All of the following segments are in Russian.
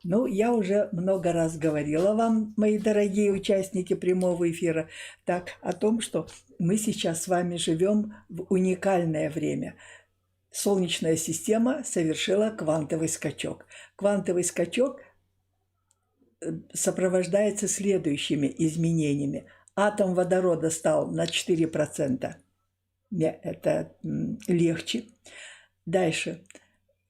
Ну, я уже много раз говорила вам, мои дорогие участники прямого эфира, так, о том, что мы сейчас с вами живем в уникальное время. Солнечная система совершила квантовый скачок. Квантовый скачок сопровождается следующими изменениями. Атом водорода стал на 4%, это легче. Дальше.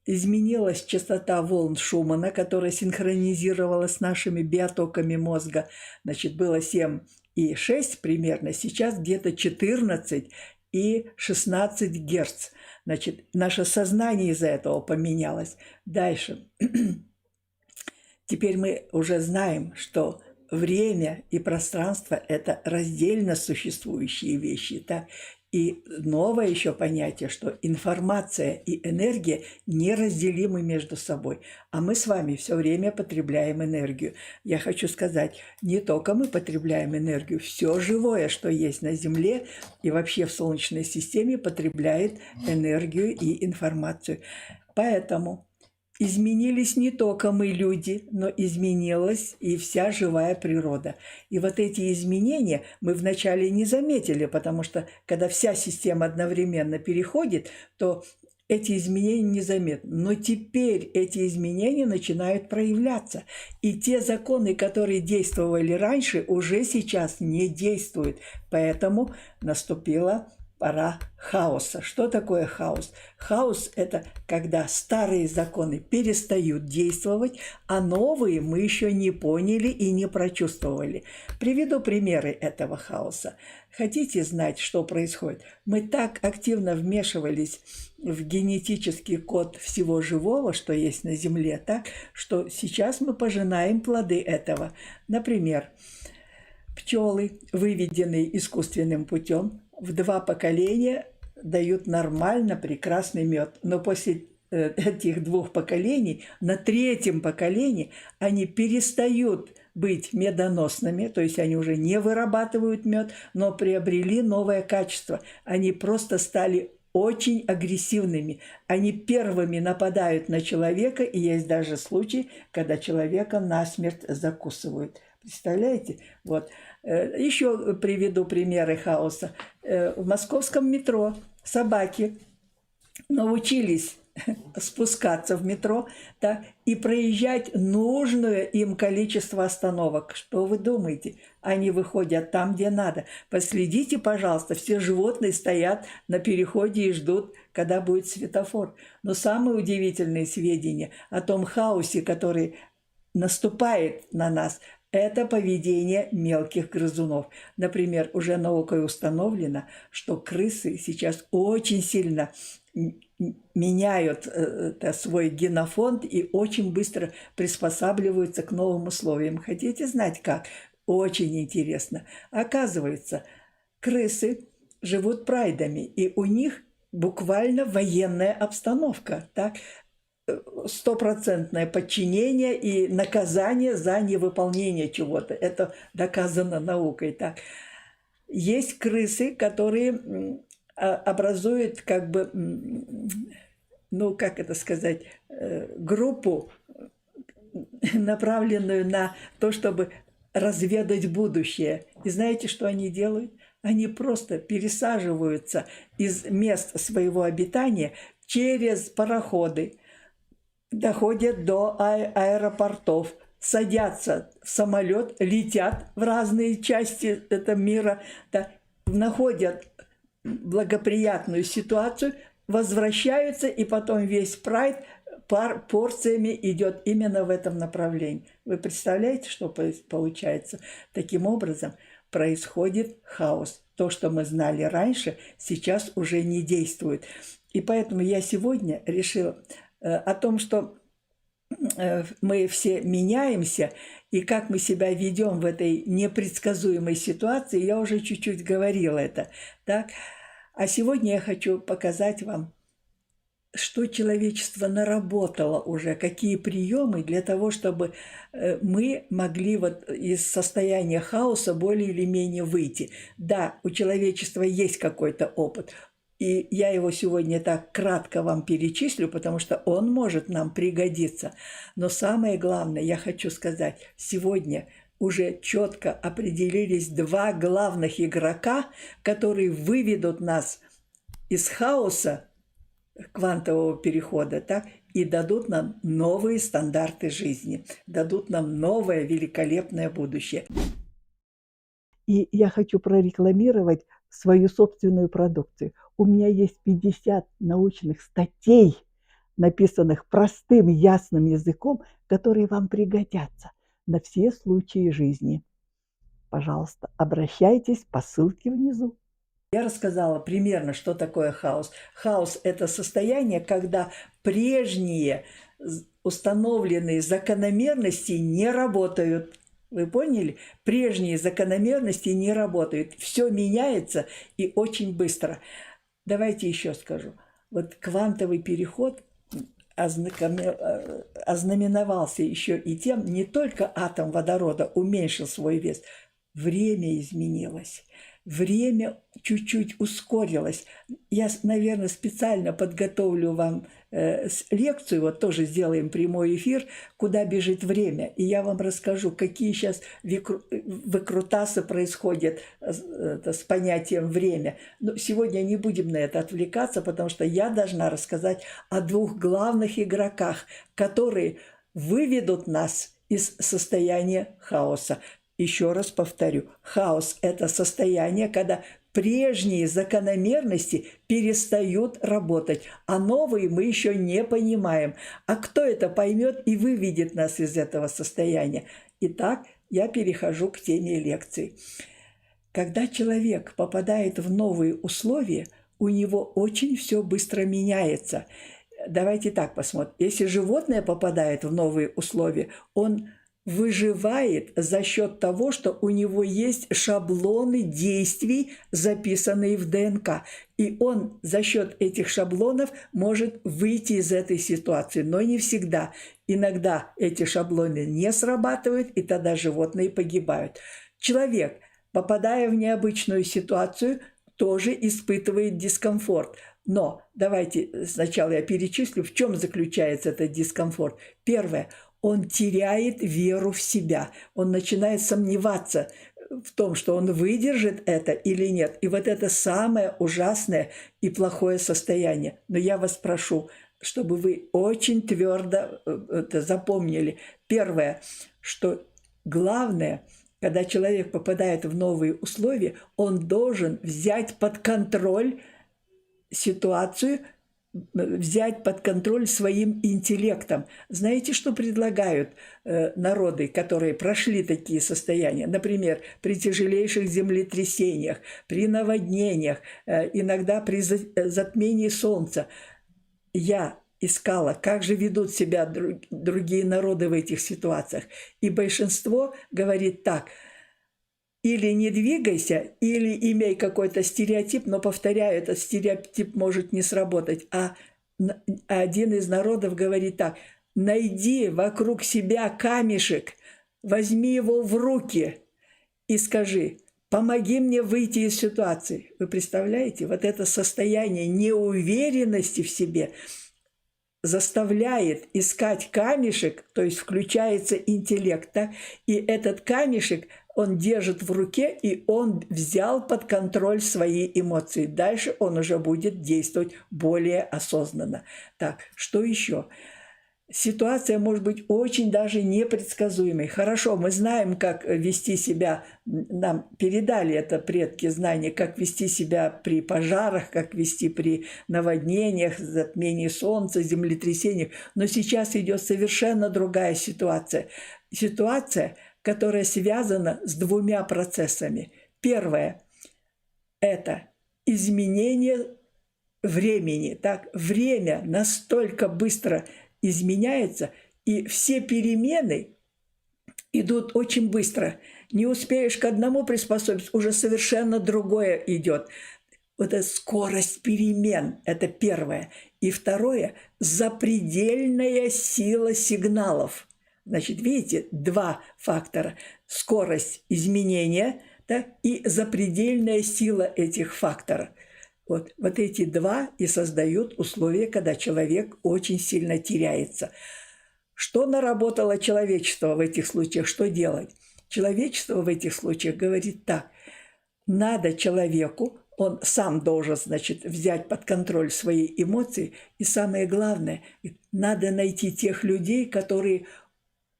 Изменилась частота волн Шумана, которая синхронизировалась с нашими биотоками мозга. Значит, было 7,6 примерно, сейчас где-то 14 и 16 Герц. Значит, наше сознание из-за этого поменялось. Дальше. Теперь мы уже знаем, что время и пространство – это раздельно существующие вещи. Так? И новое еще понятие, что информация и энергия неразделимы между собой. А мы с вами все время потребляем энергию. Я хочу сказать, не только мы потребляем энергию, все живое, что есть на Земле и вообще в Солнечной системе, потребляет энергию и информацию. Поэтому изменились не только мы, люди, но изменилась и вся живая природа. И вот эти изменения мы вначале не заметили, потому что когда вся система одновременно переходит, то эти изменения незаметны. Но теперь эти изменения начинают проявляться. И те законы, которые действовали раньше, уже сейчас не действуют. Поэтому наступила пора хаоса. Что такое хаос? Хаос – это когда старые законы перестают действовать, а новые мы еще не поняли и не прочувствовали. Приведу примеры этого хаоса. Хотите знать, что происходит? Мы так активно вмешивались в генетический код всего живого, что есть на Земле, так, что сейчас мы пожинаем плоды этого. Например, пчелы, выведенные искусственным путем, в 2 поколения дают нормально прекрасный мед. Но после этих 2 поколений, на 3-м поколении они перестают быть медоносными, то есть они уже не вырабатывают мед, но приобрели новое качество. Они просто стали очень агрессивными. Они первыми нападают на человека, и есть даже случаи, когда человека насмерть закусывают. Представляете? Вот. Еще приведу примеры хаоса. В московском метро собаки научились спускаться в метро, да, и проезжать нужное им количество остановок. Что вы думаете? Они выходят там, где надо. Последите, пожалуйста, все животные стоят на переходе и ждут, когда будет светофор. Но самые удивительные сведения о том хаосе, который наступает на нас, это поведение мелких грызунов. Например, уже наукой установлено, что крысы сейчас очень сильно меняют свой генофонд и очень быстро приспосабливаются к новым условиям. Хотите знать как? Очень интересно. Оказывается, крысы живут прайдами, и у них буквально военная обстановка. Так? 100% подчинение и наказание за невыполнение чего-то. Это доказано наукой. Так. Есть крысы, которые образуют как бы, ну как это сказать, группу, направленную на то, чтобы разведать будущее. И знаете, что они делают? Они просто пересаживаются из мест своего обитания через пароходы, доходят до аэропортов, садятся в самолет, летят в разные части этого мира, да, находят благоприятную ситуацию, возвращаются, и потом весь прайд порциями идет именно в этом направлении. Вы представляете, что получается? Таким образом происходит хаос. То, что мы знали раньше, сейчас уже не действует. И поэтому я сегодня решила о том, что мы все меняемся, и как мы себя ведем в этой непредсказуемой ситуации, я уже чуть-чуть говорила это. Так? А сегодня я хочу показать вам, что человечество наработало уже, какие приемы для того, чтобы мы могли вот из состояния хаоса более или менее выйти. Да, у человечества есть какой-то опыт. И я его сегодня так кратко вам перечислю, потому что он может нам пригодиться. Но самое главное, я хочу сказать, сегодня уже четко определились два главных игрока, которые выведут нас из хаоса квантового перехода, так, и дадут нам новые стандарты жизни, дадут нам новое великолепное будущее. И я хочу прорекламировать свою собственную продукцию. У меня есть 50 научных статей, написанных простым, ясным языком, которые вам пригодятся на все случаи жизни. Пожалуйста, обращайтесь по ссылке внизу. Я рассказала примерно, что такое хаос. Хаос – это состояние, когда прежние установленные закономерности не работают. Вы поняли? Прежние закономерности не работают. Все меняется и очень быстро. Давайте еще скажу. Вот квантовый переход ознаменовался еще и тем, не только атом водорода уменьшил свой вес, время изменилось. Время чуть-чуть ускорилось. Я, наверное, специально подготовлю вам лекцию, вот тоже сделаем прямой эфир, куда бежит время. И я вам расскажу, какие сейчас выкрутасы происходят с понятием время. Но сегодня не будем на это отвлекаться, потому что я должна рассказать о двух главных игроках, которые выведут нас из состояния хаоса. Еще раз повторю, хаос – это состояние, когда прежние закономерности перестают работать, а новые мы еще не понимаем. А кто это поймет и выведет нас из этого состояния? Итак, я перехожу к теме лекции. Когда человек попадает в новые условия, у него очень все быстро меняется. Давайте так посмотрим. Если животное попадает в новые условия, он выживает за счет того, что у него есть шаблоны действий, записанные в ДНК. И он за счет этих шаблонов может выйти из этой ситуации, но не всегда. Иногда эти шаблоны не срабатывают, и тогда животные погибают. Человек, попадая в необычную ситуацию, тоже испытывает дискомфорт. Но давайте сначала я перечислю, в чем заключается этот дискомфорт. Первое. Он теряет веру в себя, он начинает сомневаться в том, что он выдержит это или нет. И вот это самое ужасное и плохое состояние. Но я вас прошу, чтобы вы очень твердо это запомнили. Первое, что главное, когда человек попадает в новые условия, он должен взять под контроль ситуацию, взять под контроль своим интеллектом. Знаете, что предлагают народы, которые прошли такие состояния? Например, при тяжелейших землетрясениях, при наводнениях, иногда при затмении солнца. Я искала, как же ведут себя другие народы в этих ситуациях. И большинство говорит так: или не двигайся, или имей какой-то стереотип, но, повторяю, этот стереотип может не сработать. А один из народов говорит так: найди вокруг себя камешек, возьми его в руки и скажи: помоги мне выйти из ситуации. Вы представляете, вот это состояние неуверенности в себе заставляет искать камешек, то есть включается интеллект, да? И этот камешек он держит в руке, и он взял под контроль свои эмоции. Дальше он уже будет действовать более осознанно. Так, что еще? Ситуация может быть очень даже непредсказуемой. Хорошо, мы знаем, как вести себя, нам передали это предки знания, как вести себя при пожарах, как вести при наводнениях, затмении солнца, землетрясениях. Но сейчас идет совершенно другая ситуация. Ситуация, которая связана с двумя процессами. Первое – это изменение времени. Так, время настолько быстро изменяется, и все перемены идут очень быстро. Не успеешь к одному приспособиться, уже совершенно другое идет. Вот эта скорость перемен – это первое. И второе – запредельная сила сигналов. Значит, видите, два фактора – скорость изменения, да, и запредельная сила этих факторов. Вот эти два и создают условия, когда человек очень сильно теряется. Что наработало человечество в этих случаях? Что делать? Человечество в этих случаях говорит так. Надо человеку, он сам должен, значит, взять под контроль свои эмоции. И самое главное, надо найти тех людей, которые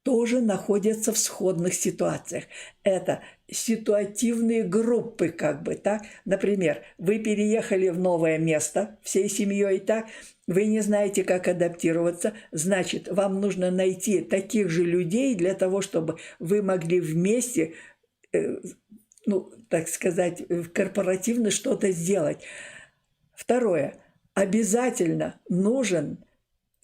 тоже находятся в сходных ситуациях. Это ситуативные группы, как бы, так. Например, вы переехали в новое место всей семьей, так, вы не знаете, как адаптироваться, значит, вам нужно найти таких же людей для того, чтобы вы могли вместе, ну, так сказать, корпоративно что-то сделать. Второе. Обязательно нужен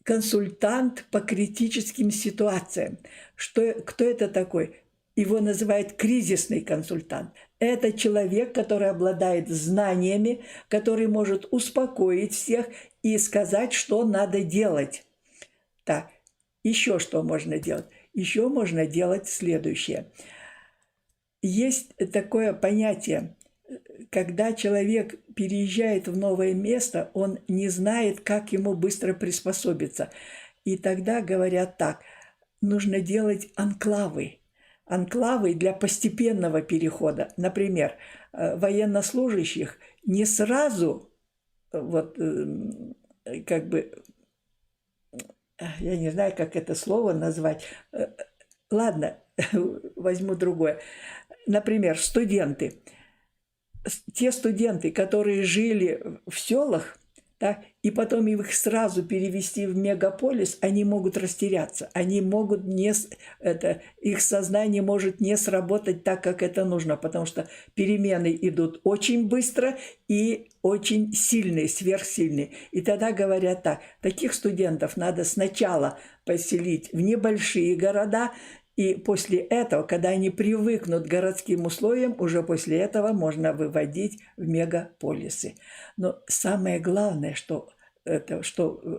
консультант по критическим ситуациям. Кто это такой? Его называют кризисный консультант. Это человек, который обладает знаниями, который может успокоить всех и сказать, что надо делать. Так, еще что можно делать? Еще можно делать следующее. Есть такое понятие, когда человек переезжает в новое место, он не знает, как ему быстро приспособиться. И тогда говорят так, нужно делать анклавы. Анклавы для постепенного перехода. Например, военнослужащих не сразу, вот, как бы, я не знаю, как это слово назвать. Ладно, возьму другое. Например, студенты. Те студенты, которые жили в селах, да, и потом их сразу перевести в мегаполис, они могут растеряться, они могут их сознание может не сработать так, как это нужно, потому что перемены идут очень быстро и очень сильные, сверхсильные. И тогда говорят так, таких студентов надо сначала поселить в небольшие города, и после этого, когда они привыкнут к городским условиям, уже после этого можно выводить в мегаполисы. Но самое главное, что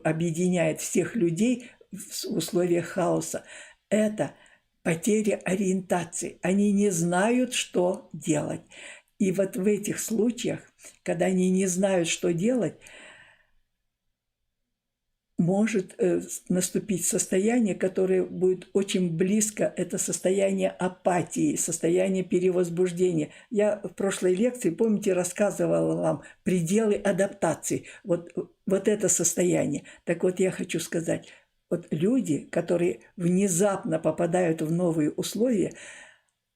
объединяет всех людей в условиях хаоса, это потеря ориентации. Они не знают, что делать. И вот в этих случаях, когда они не знают, что делать, может наступить состояние, которое будет очень близко, это состояние апатии, состояние перевозбуждения. Я в прошлой лекции, помните, рассказывала вам пределы адаптации. Вот это состояние. Так вот, я хочу сказать, вот люди, которые внезапно попадают в новые условия,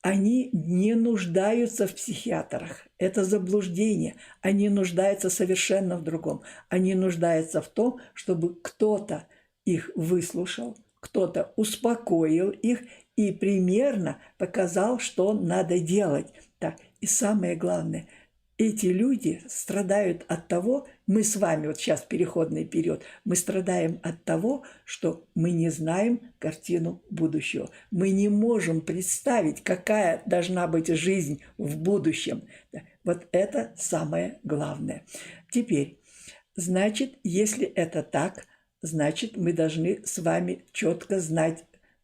они не нуждаются в психиатрах. Это заблуждение. Они нуждаются совершенно в другом. Они нуждаются в том, чтобы кто-то их выслушал, кто-то успокоил их и примерно показал, что надо делать. Так. И самое главное, эти люди страдают от того, мы с вами, вот сейчас переходный период, мы страдаем от того, что мы не знаем картину будущего. Мы не можем представить, какая должна быть жизнь в будущем. Вот это самое главное. Теперь, значит, если это так, значит, мы должны с вами четко знать,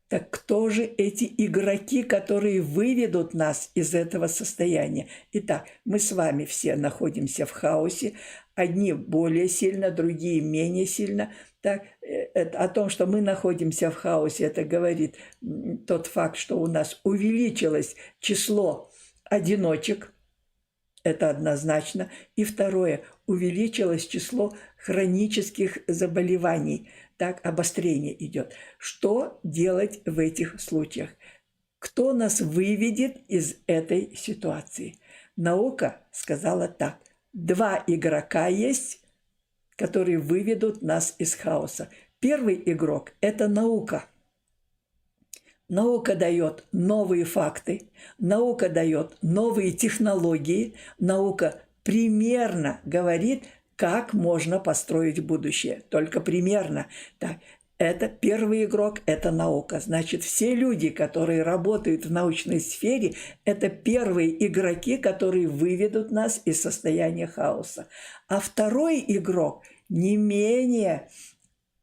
так кто же эти игроки, которые выведут нас из этого состояния? Итак, мы с вами все находимся в хаосе. Одни более сильно, другие менее сильно. Так, о том, что мы находимся в хаосе, это говорит тот факт, что у нас увеличилось число одиночек. Это однозначно. И второе, увеличилось число хронических заболеваний. Так, обострение идет. Что делать в этих случаях? Кто нас выведет из этой ситуации? Наука сказала так. 2 игрока есть, которые выведут нас из хаоса. Первый игрок – это наука. Наука дает новые факты, наука дает новые технологии, наука примерно говорит, как можно построить будущее. Только примерно. Так, это первый игрок, это наука. Значит, все люди, которые работают в научной сфере, это первые игроки, которые выведут нас из состояния хаоса. А второй игрок, не менее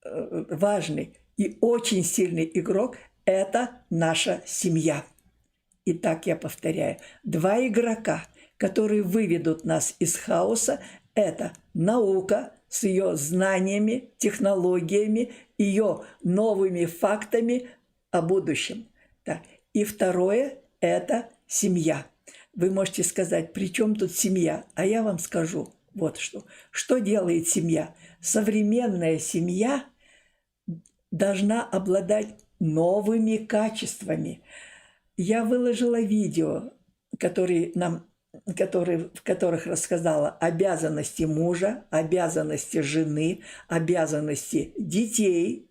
важный и очень сильный игрок, это наша семья. Итак, я повторяю, 2 игрока, которые выведут нас из хаоса, это наука с ее знаниями, технологиями, ее новыми фактами о будущем. Так. И второе – это семья. Вы можете сказать, при чем тут семья? А я вам скажу вот что. Что делает семья? Современная семья должна обладать новыми качествами. Я выложила видео, в которых рассказала обязанности мужа, обязанности жены, обязанности детей,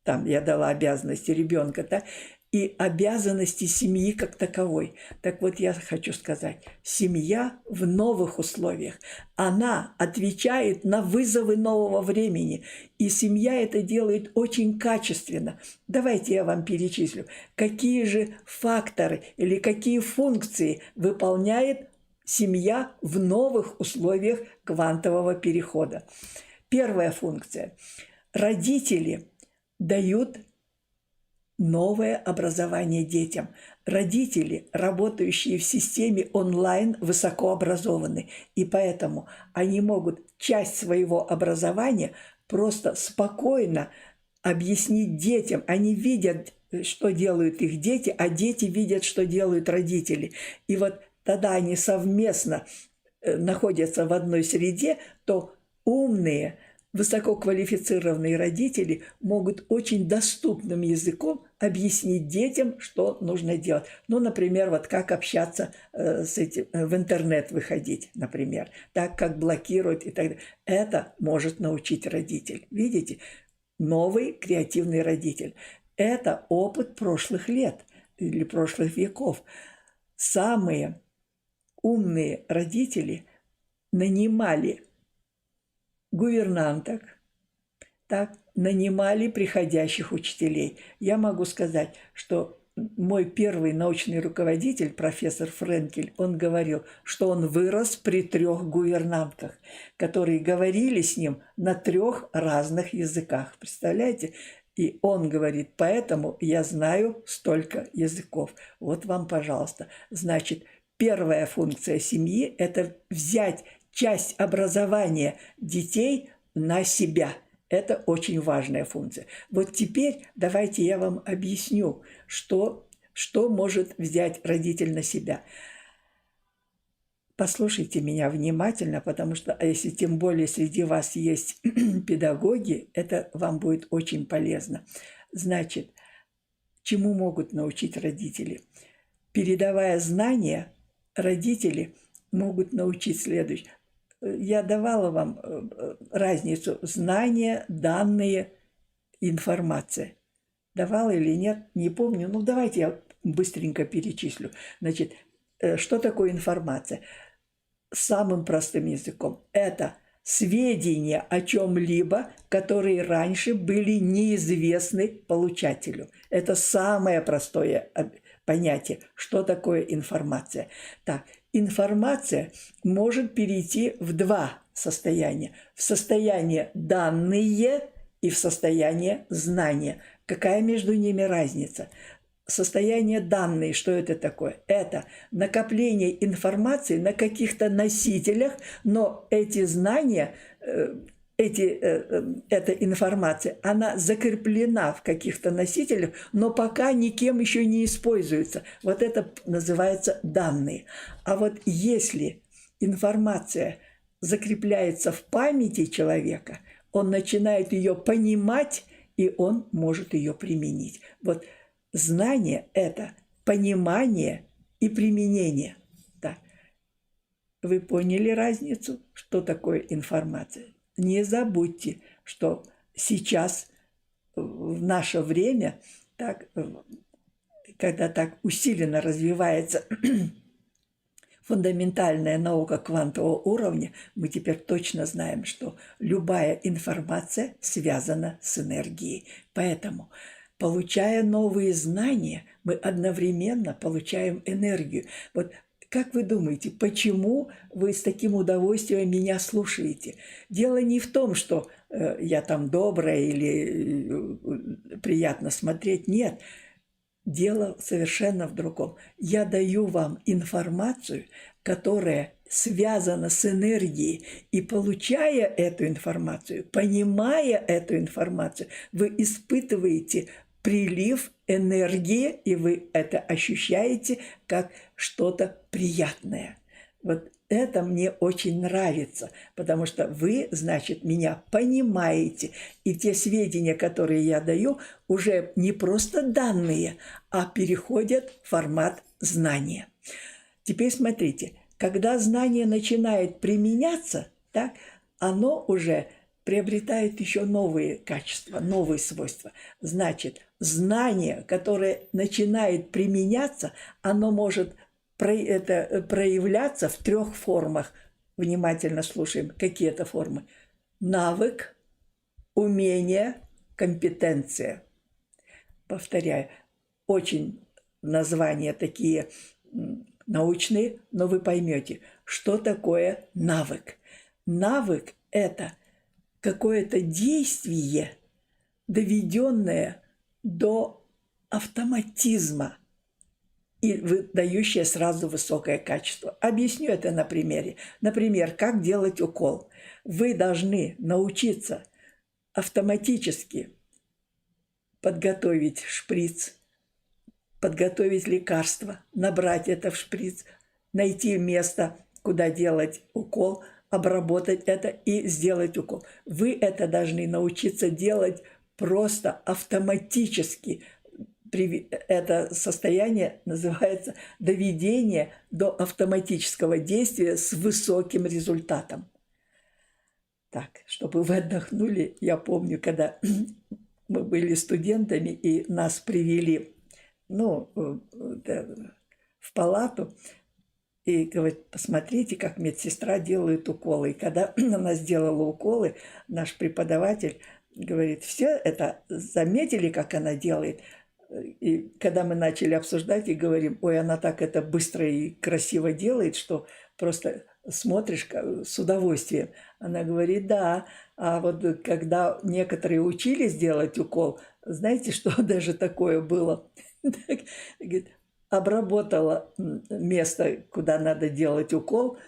там я дала обязанности ребенка, да, и обязанности семьи как таковой. Так вот, я хочу сказать, семья в новых условиях, она отвечает на вызовы нового времени, и семья это делает очень качественно. Давайте я вам перечислю, какие же факторы или какие функции выполняет семья в новых условиях квантового перехода. Первая функция. Родители дают новое образование детям. Родители, работающие в системе онлайн, высокообразованы, и поэтому они могут часть своего образования просто спокойно объяснить детям. Они видят, что делают их дети, а дети видят, что делают родители. И вот тогда они совместно находятся в одной среде, то умные, высококвалифицированные родители могут очень доступным языком объяснить детям, что нужно делать. Ну, например, вот как общаться в интернет выходить, например, так, как блокировать и так далее. Это может научить родитель. Видите? Новый креативный родитель. Это опыт прошлых лет или прошлых веков. Самые умные родители нанимали гувернанток, так, нанимали приходящих учителей. Я могу сказать, что мой первый научный руководитель, профессор Френкель, он говорил, что он вырос при 3 гувернантках, которые говорили с ним на 3 разных языках. Представляете? И он говорит, поэтому я знаю столько языков. Вот вам, пожалуйста. Значит, первая функция семьи – это взять часть образования детей на себя. Это очень важная функция. Вот теперь давайте я вам объясню, что может взять родитель на себя. Послушайте меня внимательно, потому что, если тем более среди вас есть педагоги, это вам будет очень полезно. Значит, чему могут научить родители? Передавая знания, родители могут научить следующее. Я давала вам разницу знания, данные, информация. Давала или нет, не помню. Ну, давайте я быстренько перечислю. Значит, что такое информация? Самым простым языком. Это сведения о чем-либо, которые раньше были неизвестны получателю. Это самое простое понятие, что такое информация. Так, информация может перейти в 2 состояния. В состояние данные и в состояние знания. Какая между ними разница? Состояние данные, что это такое? Это накопление информации на каких-то носителях, но эти знания, эта информация, она закреплена в каких-то носителях, но пока никем еще не используется. Вот это называется данные. А вот если информация закрепляется в памяти человека, он начинает ее понимать, и он может ее применить. Вот знание – это понимание и применение. Да. Вы поняли разницу, что такое информация? Не забудьте, что сейчас, в наше время, так, когда так усиленно развивается фундаментальная наука квантового уровня, мы теперь точно знаем, что любая информация связана с энергией. Поэтому, получая новые знания, мы одновременно получаем энергию. Вот как вы думаете, почему вы с таким удовольствием меня слушаете? Дело не в том, что я там добрая или приятно смотреть. Нет. дело совершенно в другом. Я даю вам информацию, которая связана с энергией, и получая эту информацию, понимая эту информацию, вы испытываете прилив энергии, и вы это ощущаете как что-то приятное. Вот это мне очень нравится, потому что вы, значит, меня понимаете, и те сведения, которые я даю, уже не просто данные, а переходят в формат знания. Теперь смотрите, когда знание начинает применяться, так, оно уже приобретает еще новые качества, новые свойства. Значит, знание, которое начинает применяться, оно может проявляться в 3 формах. Внимательно слушаем, какие это формы. Навык, умение, компетенция. Повторяю, очень названия такие научные, но вы поймете, что такое навык. Навык – это какое-то действие, доведенное до автоматизма и дающее сразу высокое качество. Объясню это на примере. Например, как делать укол. Вы должны научиться автоматически подготовить шприц, подготовить лекарство, набрать это в шприц, найти место, куда делать укол, обработать это и сделать укол. Вы это должны научиться делать просто автоматически. Это состояние называется доведение до автоматического действия с высоким результатом. Так, чтобы вы отдохнули, я помню, когда мы были студентами и нас привели, в палату, и говорит, посмотрите, как медсестра делает уколы. И когда она сделала уколы, наш преподаватель говорит, все это заметили, как она делает? И когда мы начали обсуждать и говорим, ой, она так это быстро и красиво делает, что просто смотришь с удовольствием. Она говорит, да, а вот когда некоторые учились делать укол, знаете, что даже такое было? Говорит, обработала место, куда надо делать укол,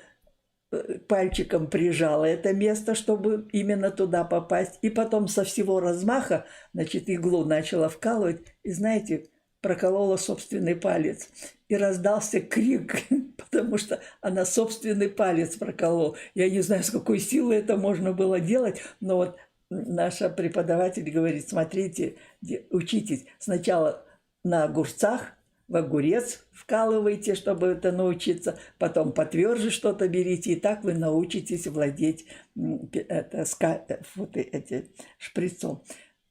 пальчиком прижала это место, чтобы именно туда попасть, и потом со всего размаха, значит, иглу начала вкалывать, и, знаете, проколола собственный палец. И раздался крик, потому что она собственный палец проколола. Я не знаю, с какой силой это можно было делать, но вот наша преподаватель говорит, смотрите, учитесь сначала на огурцах, в огурец вкалывайте, чтобы это научиться, потом потверже что-то берите, и так вы научитесь владеть шприцом.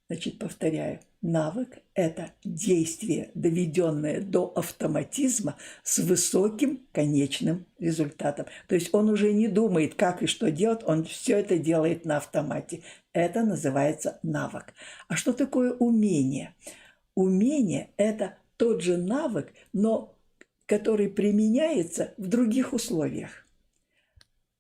Значит, повторяю, навык – это действие, доведенное до автоматизма с высоким конечным результатом. То есть он уже не думает, как и что делать, он все это делает на автомате. Это называется навык. А что такое умение? Умение – это тот же навык, но который применяется в других условиях,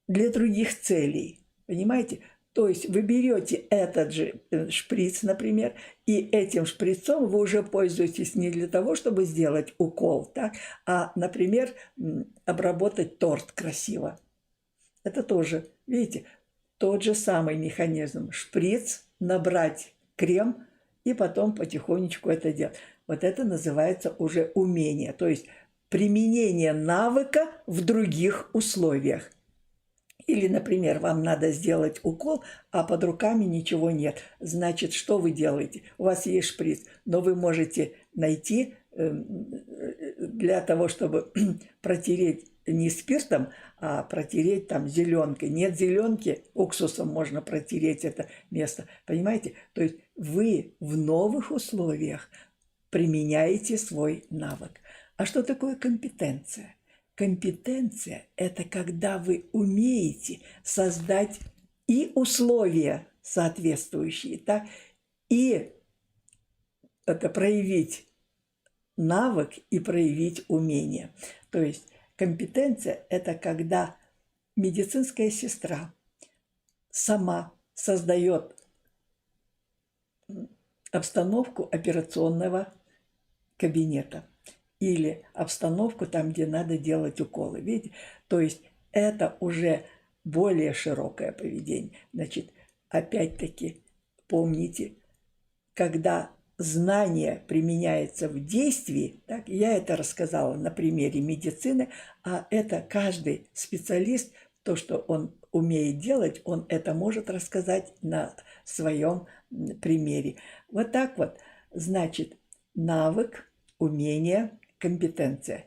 для других целей. Понимаете? То есть вы берете этот же шприц, например, и этим шприцом вы уже пользуетесь не для того, чтобы сделать укол, так, а, например, обработать торт красиво. Это тоже, видите, тот же самый механизм. Шприц, набрать крем и потом потихонечку это делать. Вот это называется уже умение, то есть применение навыка в других условиях. Или, например, вам надо сделать укол, а под руками ничего нет. Значит, что вы делаете? У вас есть шприц, но вы можете найти для того, чтобы протереть не спиртом, а протереть там зеленкой. Нет зеленки, уксусом можно протереть это место. Понимаете? То есть вы в новых условиях применяете свой навык. А что такое компетенция? Компетенция – это когда вы умеете создать и условия соответствующие, так, и это проявить навык и проявить умение. То есть компетенция – это когда медицинская сестра сама создает обстановку операционного кабинета или обстановку там, где надо делать уколы. Видите? То есть это уже более широкое поведение. Значит, опять-таки помните, когда знание применяется в действии, так, я это рассказала на примере медицины, а это каждый специалист, то, что он умеет делать, он это может рассказать на своем примере. Вот так вот, значит, навык, умение, компетенция.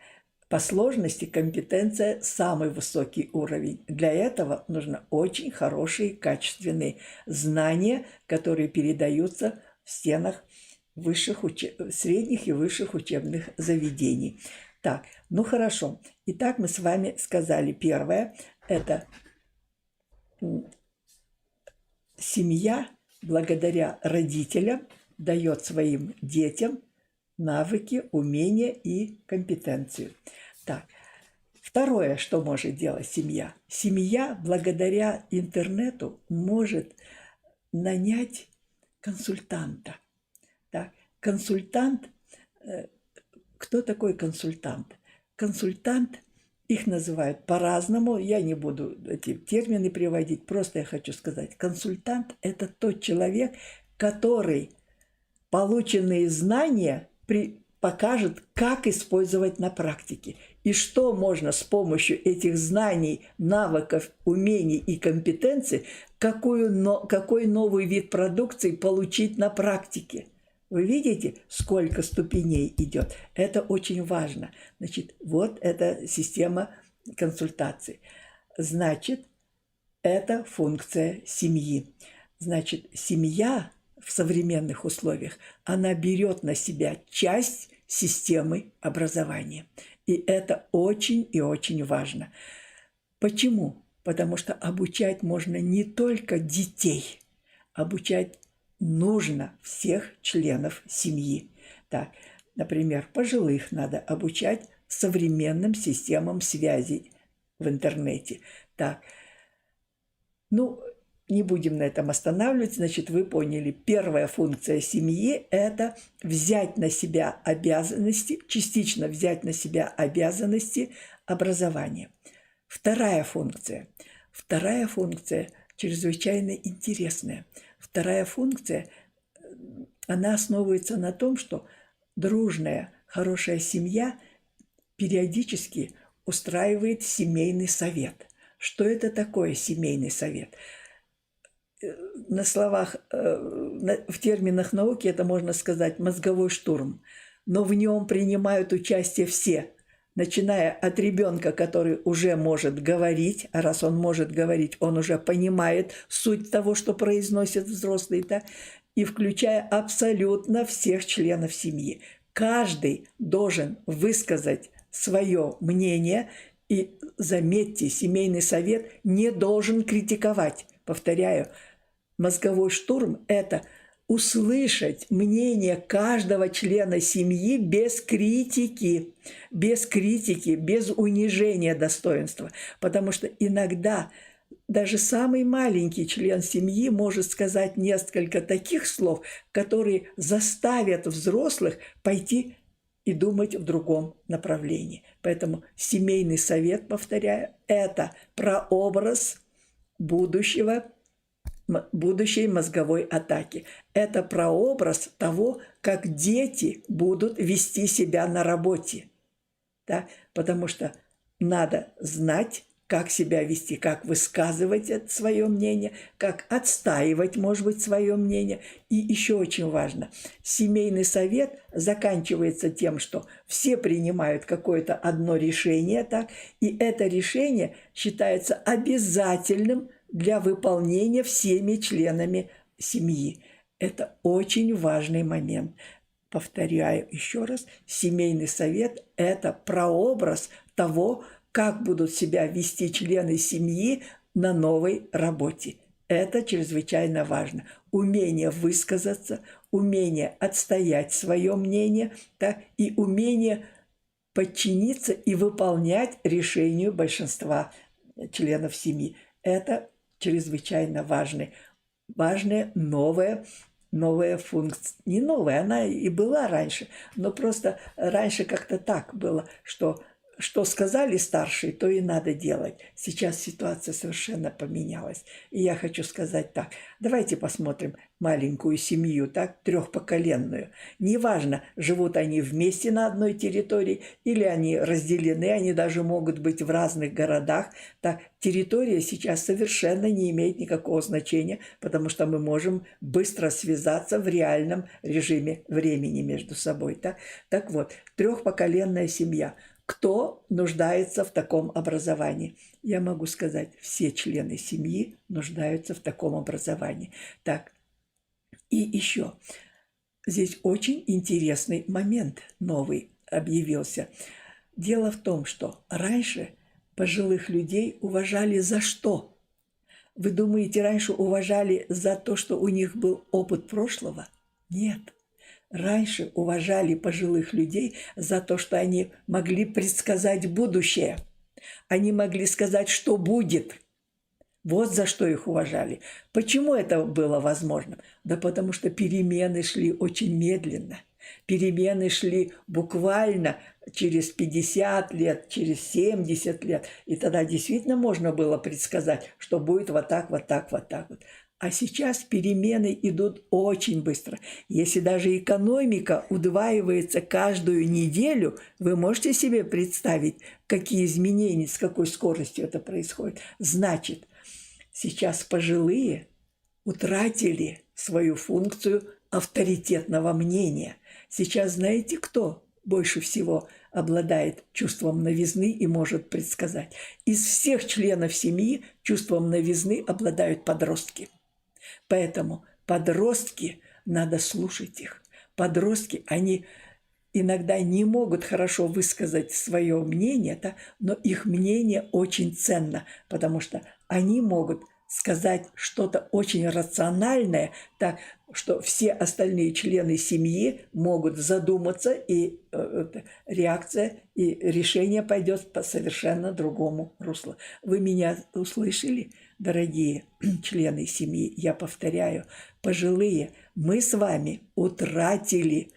По сложности компетенция – самый высокий уровень. Для этого нужно очень хорошие, качественные знания, которые передаются в стенах средних и высших учебных заведений. Так, ну хорошо. Итак, мы с вами сказали, первое – это семья благодаря родителям дает своим детям навыки, умения и компетенцию. Так, второе, что может делать семья? Семья благодаря интернету может нанять консультанта. Так, консультант, кто такой консультант? Консультант, их называют по-разному, я не буду эти термины приводить, просто я хочу сказать, консультант – это тот человек, который полученные знания покажет, как использовать на практике. И что можно с помощью этих знаний, навыков, умений и компетенций, какой новый вид продукции получить на практике. Вы видите, сколько ступеней идет? Это очень важно. Значит, вот эта система консультаций. Значит, это функция семьи. Значит, семья в современных условиях, она берет на себя часть системы образования. И это очень и очень важно. Почему? Потому что обучать можно не только детей, обучать нужно всех членов семьи. Так, например, пожилых надо обучать современным системам связи в интернете. Так, ну, не будем на этом останавливаться. Значит, вы поняли, первая функция семьи – это взять на себя обязанности, частично взять на себя обязанности образования. Вторая функция чрезвычайно интересная. Вторая функция, она основывается на том, что дружная, хорошая семья периодически устраивает семейный совет. Что это такое семейный совет? На словах, в терминах науки это можно сказать мозговой штурм, но в нем принимают участие все, начиная от ребенка, который уже может говорить, а раз он может говорить, он уже понимает суть того, что произносит взрослый, да, и включая абсолютно всех членов семьи. Каждый должен высказать свое мнение, и заметьте, семейный совет не должен критиковать. Повторяю, мозговой штурм – это услышать мнение каждого члена семьи без критики, без унижения достоинства. Потому что иногда даже самый маленький член семьи может сказать несколько таких слов, которые заставят взрослых пойти и думать в другом направлении. Поэтому семейный совет, повторяю, это прообраз будущей мозговой атаки. Это прообраз того, как дети будут вести себя на работе. Да? Потому что надо знать, как себя вести, как высказывать свое мнение, как отстаивать, может быть, свое мнение. И еще очень важно, семейный совет заканчивается тем, что все принимают какое-то одно решение, так, и это решение считается обязательным для выполнения всеми членами семьи. Это очень важный момент. Повторяю еще раз, семейный совет – это прообраз того, как будут себя вести члены семьи на новой работе. Это чрезвычайно важно. Умение высказаться, умение отстоять свое мнение, да, и умение подчиниться и выполнять решению большинства членов семьи. Это чрезвычайно важное новое новая функция. Не новая, она и была раньше, но просто раньше как-то так было, что сказали старшие, то и надо делать. Сейчас ситуация совершенно поменялась. И я хочу сказать так. Давайте посмотрим маленькую семью, так, трехпоколенную. Неважно, живут они вместе на одной территории или они разделены, они даже могут быть в разных городах. Так, территория сейчас совершенно не имеет никакого значения, потому что мы можем быстро связаться в реальном режиме времени между собой. Так вот, трехпоколенная семья. Кто нуждается в таком образовании? Я могу сказать, все члены семьи нуждаются в таком образовании. Так, и еще, здесь очень интересный момент новый объявился. Дело в том, что раньше пожилых людей уважали за что? Вы думаете, раньше уважали за то, что у них был опыт прошлого? Нет. Раньше уважали пожилых людей за то, что они могли предсказать будущее. Они могли сказать, что будет. Вот за что их уважали. Почему это было возможно? Да потому что перемены шли очень медленно. Перемены шли буквально через 50 лет, через 70 лет. И тогда действительно можно было предсказать, что будет вот так, вот так, вот так вот. А сейчас перемены идут очень быстро. Если даже экономика удваивается каждую неделю, вы можете себе представить, какие изменения, с какой скоростью это происходит. Значит, сейчас пожилые утратили свою функцию авторитетного мнения. Сейчас знаете, кто больше всего обладает чувством новизны и может предсказать? Из всех членов семьи чувством новизны обладают подростки. Поэтому подростки, надо слушать их. Подростки, они иногда не могут хорошо высказать свое мнение, но их мнение очень ценно, потому что они могут сказать что-то очень рациональное, так что все остальные члены семьи могут задуматься, и реакция и решение пойдет по совершенно другому руслу. Вы меня услышали, дорогие члены семьи? Я повторяю, пожилые, мы с вами утратили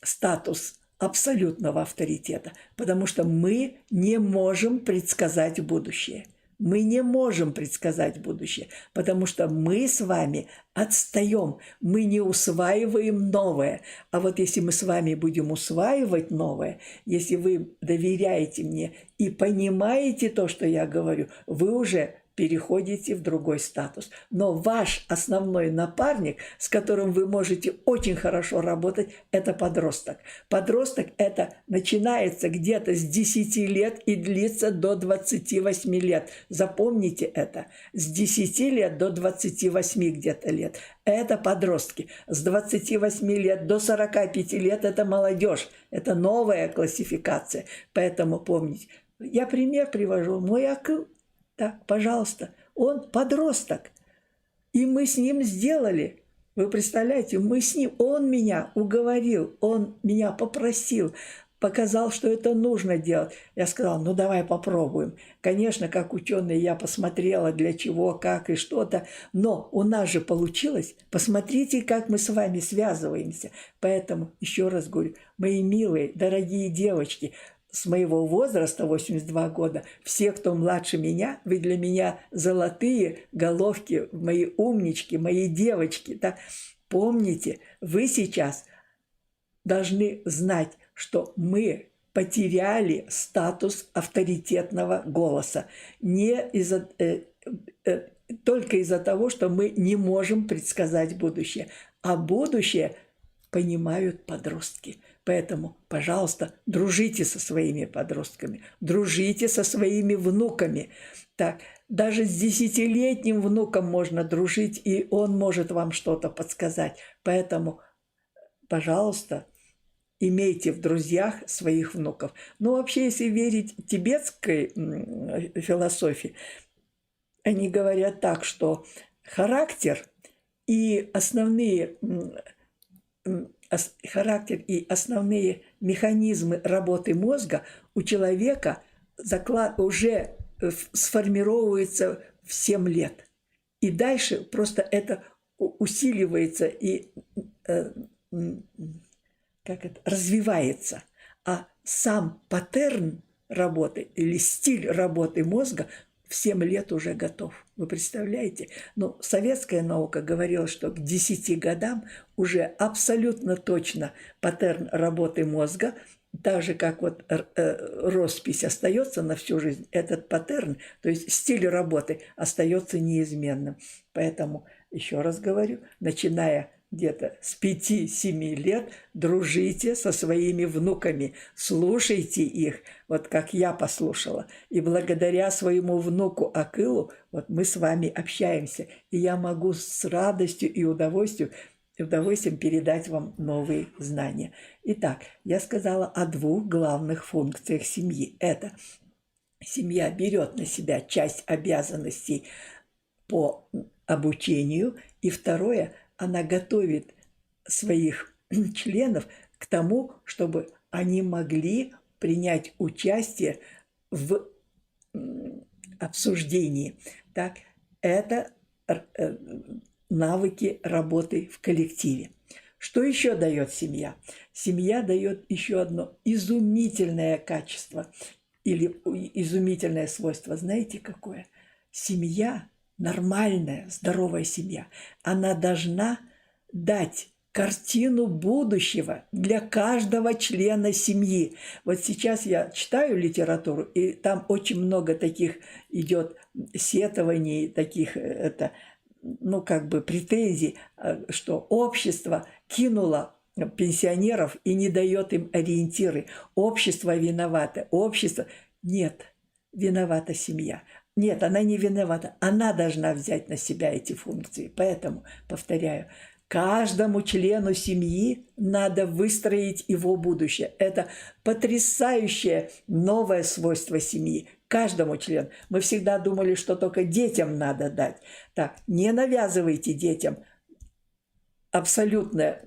статус абсолютного авторитета, потому что мы не можем предсказать будущее. Мы не можем предсказать будущее, потому что мы с вами отстаем, мы не усваиваем новое. А вот если мы с вами будем усваивать новое, если вы доверяете мне и понимаете то, что я говорю, вы уже переходите в другой статус. Но ваш основной напарник, с которым вы можете очень хорошо работать, это подросток. Подросток это начинается где-то с 10 лет и длится до 28 лет. Запомните это. С 10 лет до 28 где-то лет. Это подростки. С 28 лет до 45 лет это молодежь. Это новая классификация. Поэтому помните. Я пример привожу. Мой Акыл. Так, пожалуйста, он подросток, и мы с ним сделали. Вы представляете, мы с ним, он меня уговорил, он меня попросил, показал, что это нужно делать. Я сказала, ну давай попробуем. Конечно, как ученый я посмотрела, для чего, как и что-то, но у нас же получилось. Посмотрите, как мы с вами связываемся. Поэтому, еще раз говорю, мои милые, дорогие девочки, с моего возраста, 82 года, все, кто младше меня, вы для меня золотые головки, мои умнички, мои девочки. Да? Помните, вы сейчас должны знать, что мы потеряли статус авторитетного голоса. Только из-за того, что мы не можем предсказать будущее. А будущее понимают подростки. Поэтому, пожалуйста, дружите со своими подростками, дружите со своими внуками. Так, даже с 10-летним внуком можно дружить, и он может вам что-то подсказать. Поэтому, пожалуйста, имейте в друзьях своих внуков. Ну, вообще, если верить тибетской философии, они говорят так, что характер и основные основные механизмы работы мозга у человека уже сформировываются в 7 лет. И дальше просто это усиливается и как это, развивается, а сам паттерн работы или стиль работы мозга в 7 лет уже готов. Вы представляете? Ну, советская наука говорила, что к 10 годам уже абсолютно точно паттерн работы мозга, так же, как вот роспись остается на всю жизнь, этот паттерн, то есть стиль работы остается неизменным. Поэтому, еще раз говорю, начиная где-то с 5-7 лет дружите со своими внуками, слушайте их, вот как я послушала. И благодаря своему внуку Акылу вот мы с вами общаемся, и я могу с радостью и удовольствием передать вам новые знания. Итак, я сказала о 2 главных функциях семьи. Это семья берет на себя часть обязанностей по обучению, и второе, она готовит своих членов к тому, чтобы они могли принять участие в обсуждении. Так, это навыки работы в коллективе. Что еще дает семья? Семья дает еще одно изумительное качество или изумительное свойство. Знаете какое? Семья, нормальная, здоровая семья, она должна дать картину будущего для каждого члена семьи. Вот сейчас я читаю литературу, и там очень много таких идет сетований, таких претензий, что общество кинуло пенсионеров и не дает им ориентиры. Общество виновато. Общество... Нет, виновата семья. Нет, она не виновата. Она должна взять на себя эти функции. Поэтому, повторяю, каждому члену семьи надо выстроить его будущее. Это потрясающее новое свойство семьи. Каждому члену. Мы всегда думали, что только детям надо дать. Так, не навязывайте детям абсолютную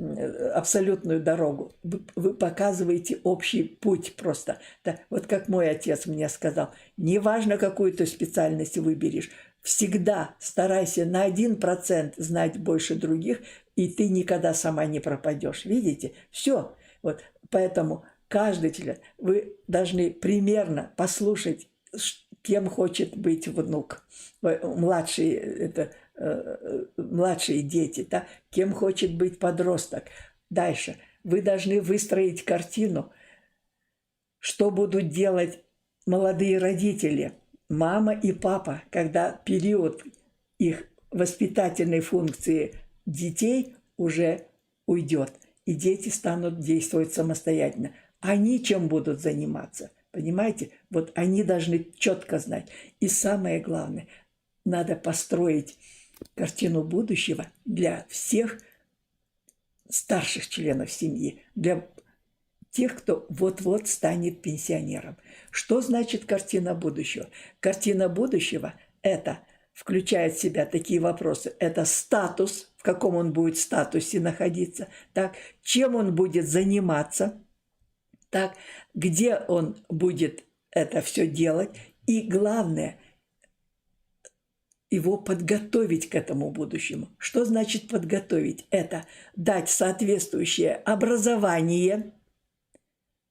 дорогу. Вы показываете общий путь просто. Да, вот как мой отец мне сказал, неважно, какую ты специальность выберешь, всегда старайся на 1% знать больше других, и ты никогда сама не пропадешь. Видите? Все. Вот, поэтому каждый член, вы должны примерно послушать, кем хочет быть внук. Младшие дети, да? Кем хочет быть подросток. Дальше. Вы должны выстроить картину, что будут делать молодые родители, мама и папа, когда период их воспитательной функции детей уже уйдет, и дети станут действовать самостоятельно. Они чем будут заниматься? Понимаете? Вот они должны четко знать. И самое главное, надо построить картину будущего для всех старших членов семьи, для тех, кто вот-вот станет пенсионером. Что значит картина будущего? Картина будущего – это включает в себя такие вопросы. Это статус, в каком он будет статусе находиться, так, чем он будет заниматься, так, где он будет это все делать, и главное – его подготовить к этому будущему. Что значит подготовить? Это дать соответствующее образование.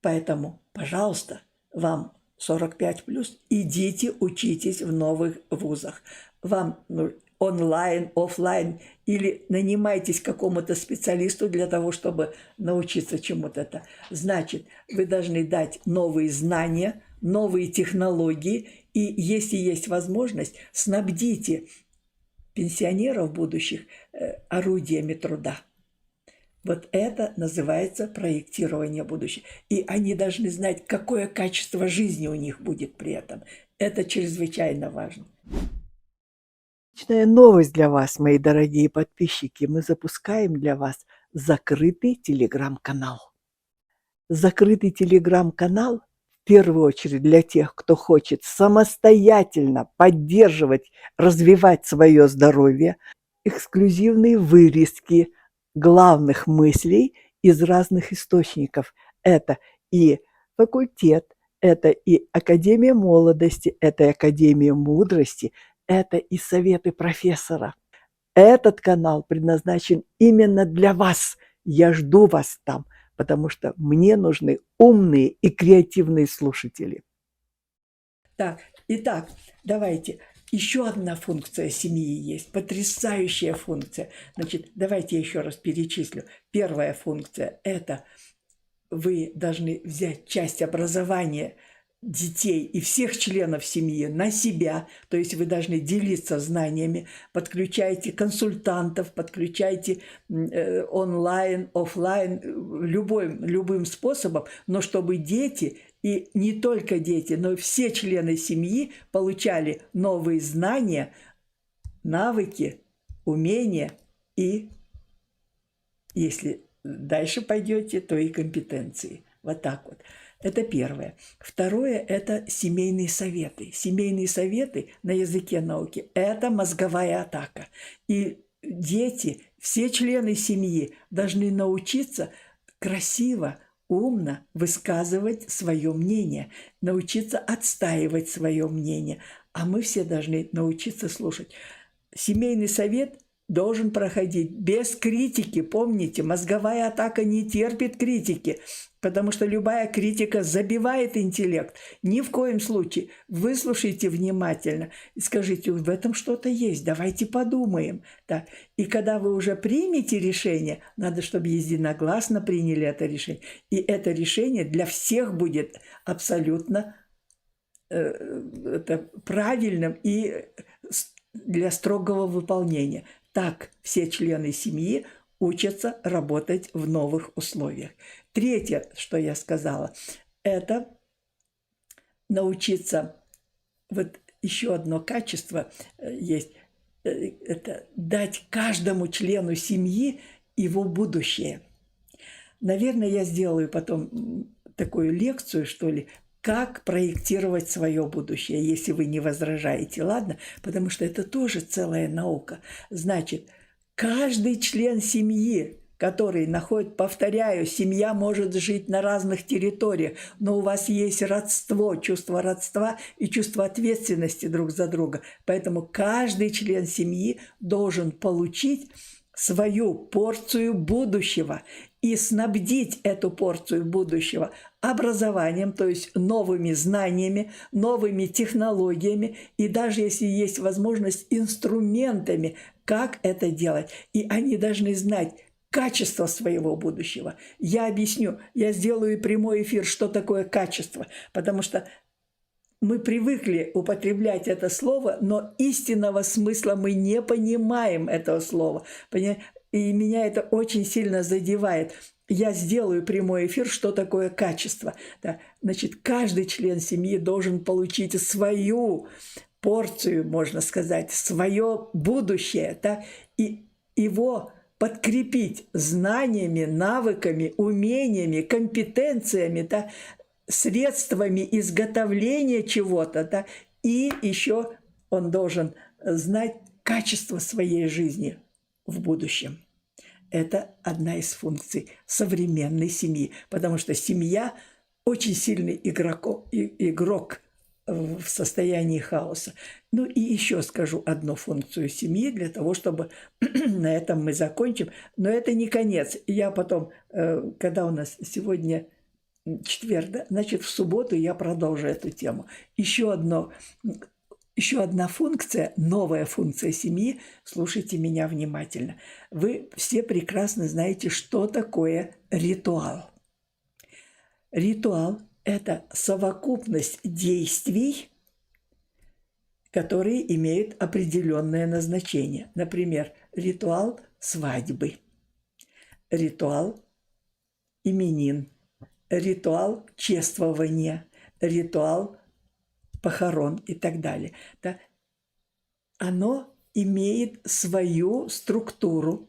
Поэтому, пожалуйста, вам 45+, идите учитесь в новых вузах. Вам онлайн, офлайн, или нанимайтесь какому-то специалисту для того, чтобы научиться чему-то. Значит, вы должны дать новые знания, новые технологии, и если есть возможность, снабдите пенсионеров будущих орудиями труда. Вот это называется проектирование будущего. И они должны знать, какое качество жизни у них будет при этом. Это чрезвычайно важно. Отличная новость для вас, мои дорогие подписчики. Мы запускаем для вас закрытый телеграм-канал. Закрытый телеграм-канал в первую очередь для тех, кто хочет самостоятельно поддерживать, развивать свое здоровье, эксклюзивные вырезки главных мыслей из разных источников. Это и факультет, это и Академия молодости, это и Академия мудрости, это и советы профессора. Этот канал предназначен именно для вас, Я жду вас там, потому что мне нужны умные и креативные слушатели. Так, итак, давайте. Еще одна функция семьи есть, потрясающая функция. Значит, давайте я еще раз перечислю. Первая функция – это вы должны взять часть образования детей и всех членов семьи на себя, то есть вы должны делиться знаниями, подключайте консультантов, подключайте онлайн, офлайн, любым способом, но чтобы дети, и не только дети, но и все члены семьи получали новые знания, навыки, умения и, если дальше пойдете, то и компетенции. Вот так вот. Это первое. Второе – это семейные советы. Семейные советы на языке науки – это мозговая атака. И дети, все члены семьи должны научиться красиво, умно высказывать свое мнение, научиться отстаивать свое мнение. А мы все должны научиться слушать. Семейный совет должен проходить без критики. Помните, мозговая атака не терпит критики, потому что любая критика забивает интеллект. Ни в коем случае. Выслушайте внимательно и скажите, в этом что-то есть, давайте подумаем. Так. И когда вы уже примете решение, надо, чтобы единогласно приняли это решение. И это решение для всех будет абсолютно правильным и для строгого выполнения. Так все члены семьи учатся работать в новых условиях. Третье, что я сказала, это научиться, вот еще одно качество есть, это дать каждому члену семьи его будущее. Наверное, я сделаю потом такую лекцию, что ли, как проектировать свое будущее, если вы не возражаете, ладно? Потому что это тоже целая наука. Значит, каждый член семьи, который находит, повторяю, семья может жить на разных территориях, но у вас есть родство, чувство родства и чувство ответственности друг за друга. Поэтому каждый член семьи должен получить свою порцию будущего и снабдить эту порцию будущего образованием, то есть новыми знаниями, новыми технологиями и даже, если есть возможность, инструментами, как это делать. И они должны знать качество своего будущего. Я объясню, я сделаю прямой эфир, что такое качество, потому что мы привыкли употреблять это слово, но истинного смысла мы не понимаем этого слова. И меня это очень сильно задевает. Я сделаю прямой эфир, что такое качество. Да. Значит, каждый член семьи должен получить свою порцию, можно сказать, свое будущее, да, и его подкрепить знаниями, навыками, умениями, компетенциями, да, средствами изготовления чего-то, да, и еще он должен знать качество своей жизни в будущем. Это одна из функций современной семьи, потому что семья очень сильный игрок в состоянии хаоса. Ну и еще скажу одну функцию семьи для того, чтобы на этом мы закончим. Но это не конец. Я потом, когда у нас сегодня четверг, да? Значит, в субботу я продолжу эту тему. Еще одна функция, новая функция семьи, слушайте меня внимательно. Вы все прекрасно знаете, что такое ритуал. Ритуал – это совокупность действий, которые имеют определенное назначение. Например, ритуал свадьбы, ритуал именин, ритуал чествования, ритуал похорон и так далее. Да? Оно имеет свою структуру,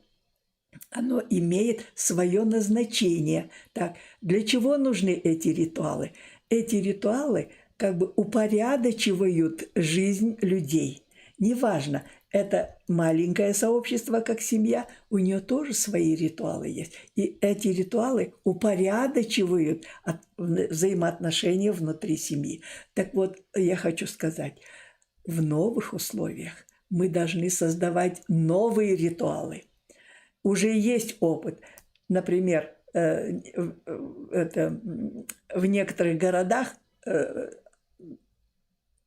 оно имеет свое назначение. Так, для чего нужны эти ритуалы? Эти ритуалы как бы упорядочивают жизнь людей. Неважно, это маленькое сообщество, как семья, у нее тоже свои ритуалы есть. И эти ритуалы упорядочивают взаимоотношения внутри семьи. Так вот, я хочу сказать, в новых условиях мы должны создавать новые ритуалы. Уже есть опыт. Например, в некоторых городах,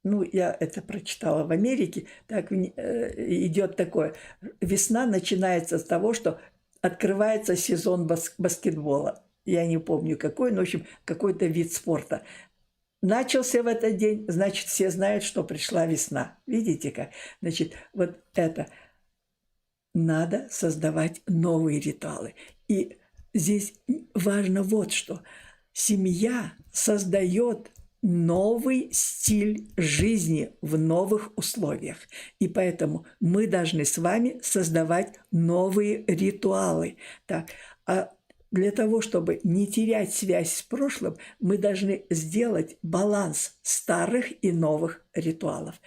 ну, я это прочитала в Америке, так идет такое. Весна начинается с того, что открывается сезон баскетбола. Я не помню какой, но, в общем, какой-то вид спорта. Начался в этот день, значит, все знают, что пришла весна. Видите как? Значит, вот это. Надо создавать новые ритуалы. И здесь важно вот что. Семья создает новый стиль жизни в новых условиях. И поэтому мы должны с вами создавать новые ритуалы. Так, а для того, чтобы не терять связь с прошлым, мы должны сделать баланс старых и новых ритуалов.